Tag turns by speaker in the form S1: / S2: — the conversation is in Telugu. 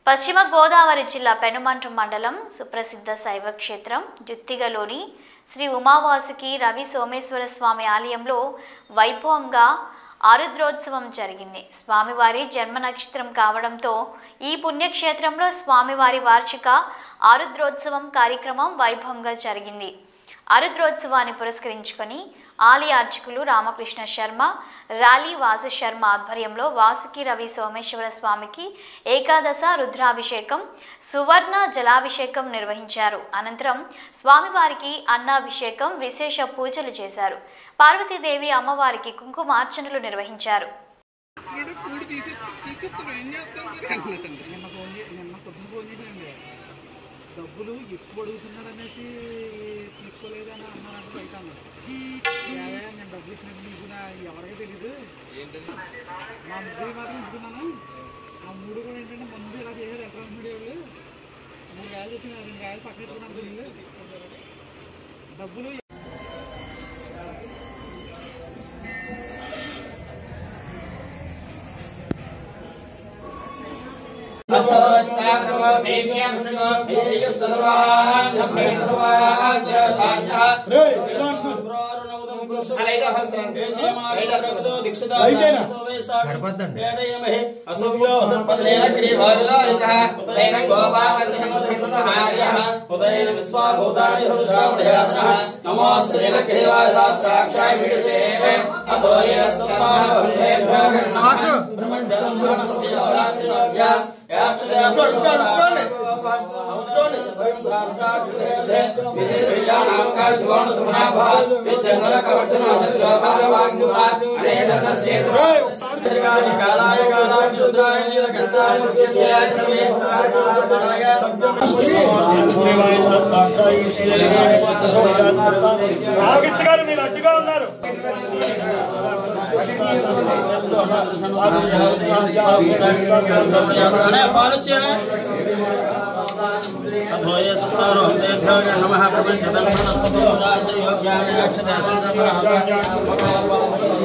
S1: పశ్చిమ గోదావరి జిల్లా పెనుమంట్ర మండలం సుప్రసిద్ధ శైవ క్షేత్రం జుత్తిగలోని శ్రీ ఉమావాసుకి రవి సోమేశ్వర స్వామి ఆలయంలో వైభవంగా ఆరుద్రోత్సవం జరిగింది. స్వామివారి జన్మ నక్షత్రం కావడంతో ఈ పుణ్యక్షేత్రంలో స్వామివారి వార్షిక ఆరుద్రోత్సవం కార్యక్రమం వైభవంగా జరిగింది. ఆరుద్రోత్సవాన్ని పురస్కరించుకొని ఆలయ అర్చకులు రామకృష్ణ శర్మ, రాలి వాసు శర్మ ఆధ్వర్యంలో వాసుకి రవి సోమేశ్వర స్వామికి ఏకాదశ రుద్రాభిషేకం, సువర్ణ జలాభిషేకం నిర్వహించారు. అనంతరం స్వామివారికి అన్నాభిషేకం, విశేష పూజలు చేశారు. పార్వతీదేవి అమ్మవారికి కుంకుమార్చనలు నిర్వహించారు.
S2: డబ్బులు ఎక్కువ అడుగుతున్నారనేసి తీసుకోలేదని అన్నారంటే బయట అన్నారు. నేను డబ్బులు ఇచ్చినట్టు నీకు ఎవరికీ తెలీదు. మా ముగ్గురు మాత్రం ఇస్తున్నాను. ఆ మూడు కూడా ఏంటంటే ముందు ఇలా చేశారు. ఎలక్ట్రానిక్ మీడియా వాళ్ళు 3 వేలు తెచ్చినారు, 2 వేలు పక్కన ఎత్తుకున్నాను. వీళ్ళు డబ్బులు
S3: గారు మీరు అడ్డుగా ఉన్నారు.